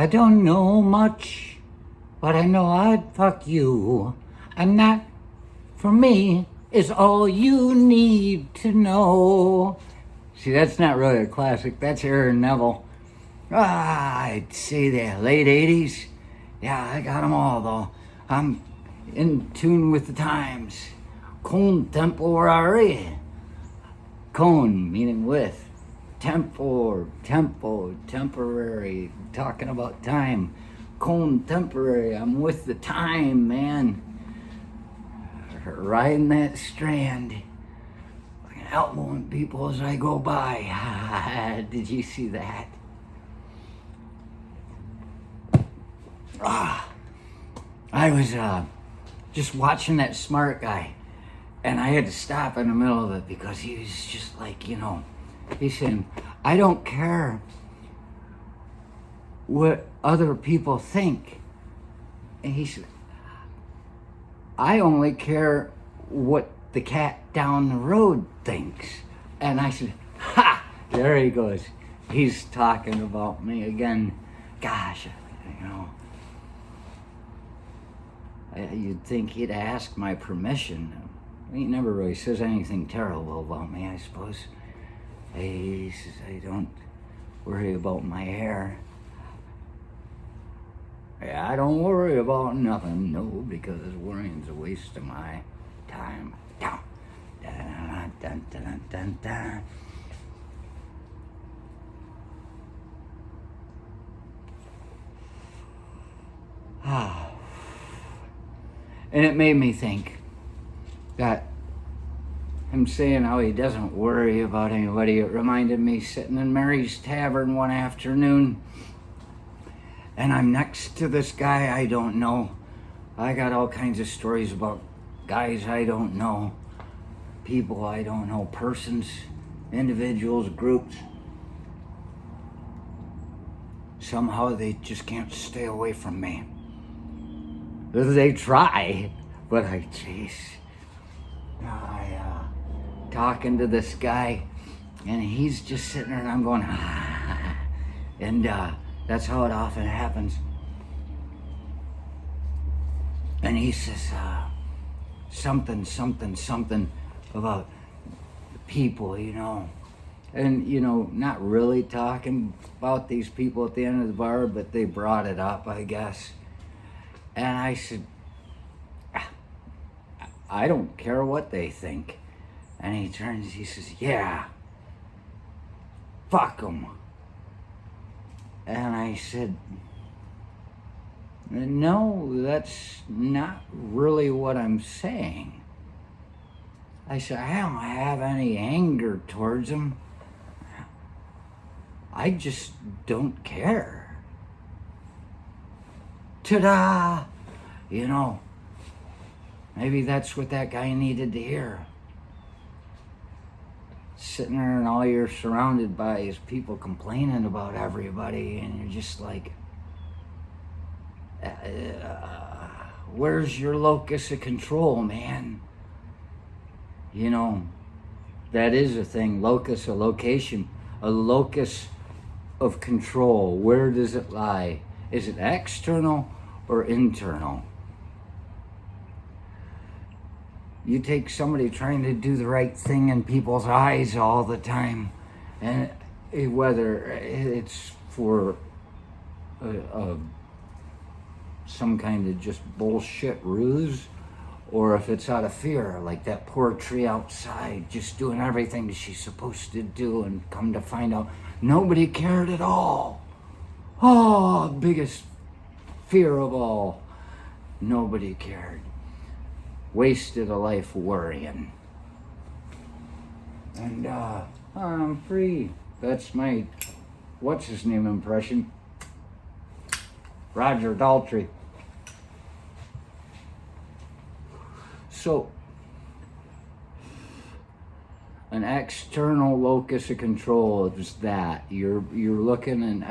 I don't know much, but I know I'd fuck you. And that, for me, is all you need to know. See, that's not really a classic. That's Aaron Neville. I'd say the late 80s. Yeah, I got them all, though. I'm in tune with the times. Contemporary. Con, meaning with. Tempo, temporary. Talking about time. Contemporary. I'm with the time, man. Riding that strand. Elbowing people as I go by. Did you see that? I was just watching that smart guy, and I had to stop in the middle of it because he was just like, he's saying, I don't care what other people think. And he said, I only care what the cat down the road thinks. And I said, ha, there he goes. He's talking about me again. Gosh, you'd think he'd ask my permission. He never really says anything terrible about me, I suppose. He says, I don't worry about my hair. I don't worry about nothing, no, because worrying's a waste of my time. Dun, dun, dun, dun, dun, dun. And it made me think that him saying how he doesn't worry about anybody, it reminded me sitting in Mary's Tavern one afternoon, and I'm next to this guy I don't know. I got all kinds of stories about guys I don't know, people I don't know, persons, individuals, groups. Somehow they just can't stay away from me. They try, but I talking to this guy, and he's just sitting there, and I'm going, and that's how it often happens. And he says something about people, and not really talking about these people at the end of the bar, but they brought it up, I guess. And I said, I don't care what they think. And he turns, he says, yeah, fuck them. And I said, no, that's not really what I'm saying. I said, I don't have any anger towards them. I just don't care. Ta-da! Maybe that's what that guy needed to hear. Sitting there and all you're surrounded by is people complaining about everybody, and you're just like, where's your locus of control, man? That is a thing, locus, a location, a locus of control. Where does it lie? Is it external or internal? You take somebody trying to do the right thing in people's eyes all the time, and whether it's for some kind of just bullshit ruse, or if it's out of fear, like that poor tree outside just doing everything she's supposed to do, and come to find out nobody cared at all. Oh, biggest fear of all. Nobody cared. Wasted a life worrying. And I'm free. That's my what's his name impression. Roger Daltrey. So an external locus of control is that you're looking, and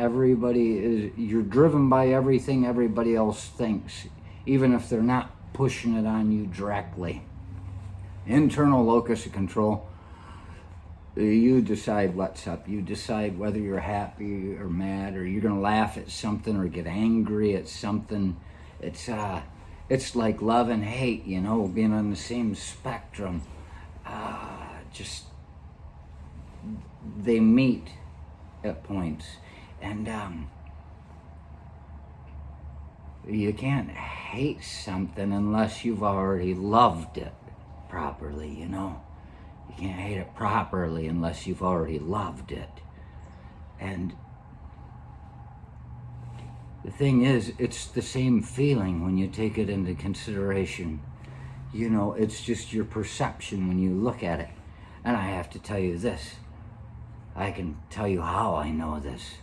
you're driven by everything everybody else thinks, even if they're not pushing it on you directly. Internal locus of control You decide what's up. You decide whether you're happy or mad, or you're gonna laugh at something or get angry at something. It's like love and hate, you know, being on the same spectrum. Just they meet at points, and you can't hate something unless you've already loved it properly, you know. You can't hate it properly unless you've already loved it. And the thing is, it's the same feeling when you take it into consideration. You know, it's just your perception when you look at it. And I have to tell you this. I can tell you how I know this.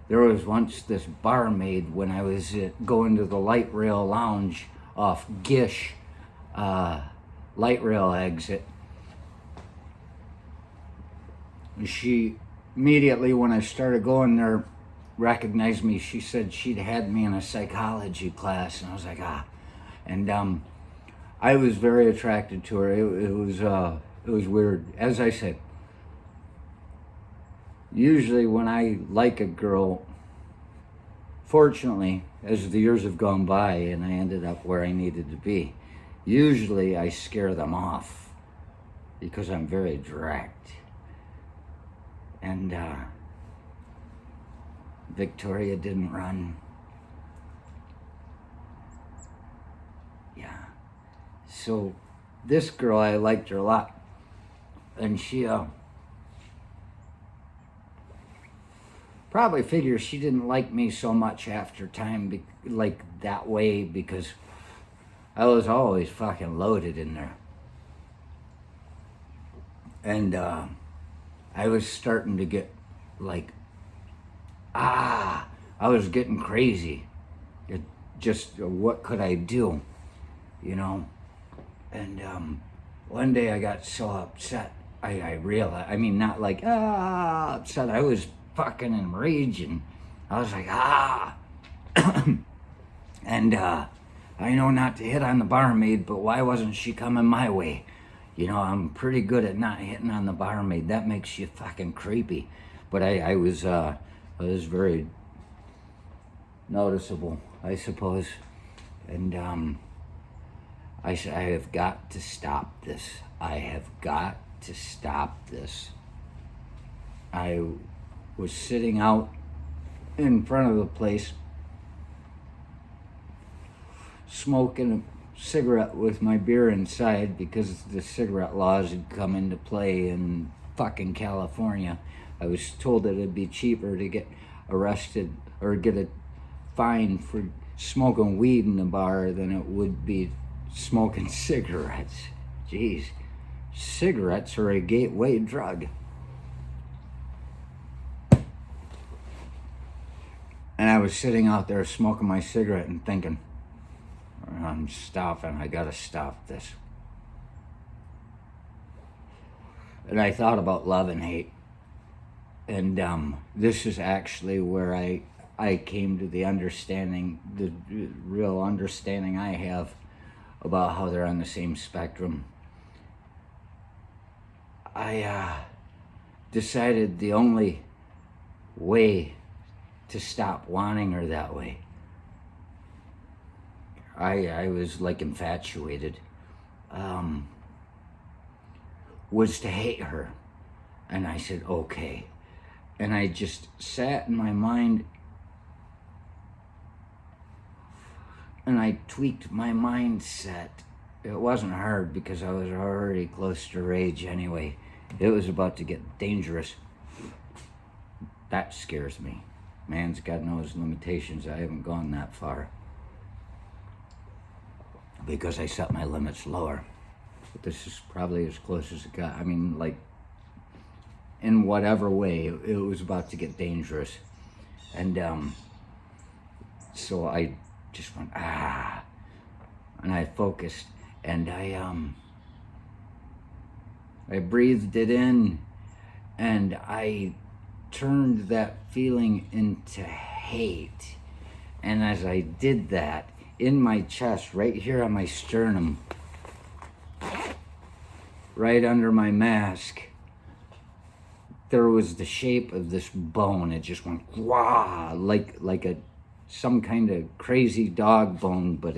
There was once this barmaid when I was going to the light rail lounge off Gish light rail exit. She immediately, when I started going there, recognized me. She said she'd had me in a psychology class, and I was like, And I was very attracted to her. It was weird. As I said, usually when I like a girl, fortunately, as the years have gone by and I ended up where I needed to be, usually I scare them off because I'm very direct. And Victoria didn't run. Yeah. So this girl, I liked her a lot. And she probably figures she didn't like me so much after time, like that way, because I was always fucking loaded in there. And I was starting to get like, I was getting crazy. It just, what could I do, you know? And one day I got so upset, I realized, I mean, not like, upset, I was fucking enraging. I was like, and I know not to hit on the barmaid, but why wasn't she coming my way? You know, I'm pretty good at not hitting on the barmaid. That makes you fucking creepy. But I was very noticeable, I suppose. And I said, I have got to stop this. I have got to stop this. I was sitting out in front of the place, smoking a cigarette with my beer inside because the cigarette laws had come into play in fucking California. I was told that it'd be cheaper to get arrested or get a fine for smoking weed in the bar than it would be smoking cigarettes. Jeez, cigarettes are a gateway drug. And I was sitting out there smoking my cigarette and thinking, I'm stopping, I gotta stop this. And I thought about love and hate. And this is actually where I came to the understanding, the real understanding I have about how they're on the same spectrum. I decided the only way to stop wanting her that way, I was like infatuated, was to hate her. And I said, okay. And I just sat in my mind and I tweaked my mindset. It wasn't hard because I was already close to rage anyway. It was about to get dangerous. That scares me. Man's got knows limitations. I haven't gone that far because I set my limits lower. But this is probably as close as it got. I mean, like, in whatever way, it was about to get dangerous. And so I just went, and I focused, and I breathed it in, and I turned that feeling into hate. And as I did that, in my chest, right here on my sternum, right under my mask, there was the shape of this bone. It just went wah, like some kind of crazy dog bone, but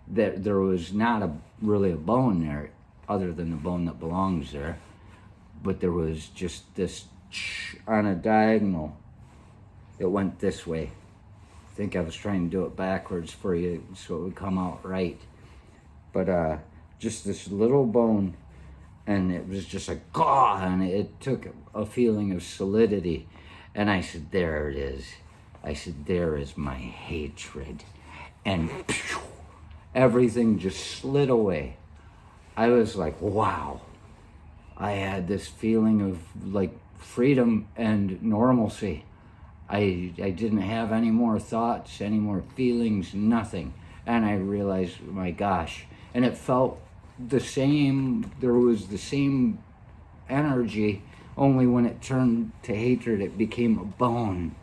there was not really a bone there, other than the bone that belongs there. But there was just this on a diagonal. It went this way. I think I was trying to do it backwards for you so it would come out right. But just this little bone, and it was just like, God, and it took a feeling of solidity. And I said, there it is. I said, there is my hatred. And everything just slid away. I was like, wow. I had this feeling of like freedom and normalcy. I didn't have any more thoughts, any more feelings, nothing. And I realized, my gosh. And it felt the same, there was the same energy, only when it turned to hatred, it became a bone.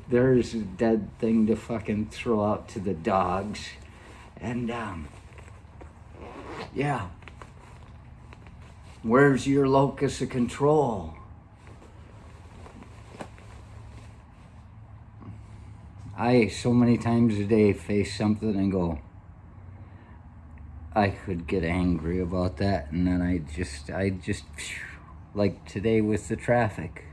There's a dead thing to fucking throw out to the dogs. And, yeah. Where's your locus of control? I, so many times a day, face something and go, I could get angry about that, and then I just, like today with the traffic.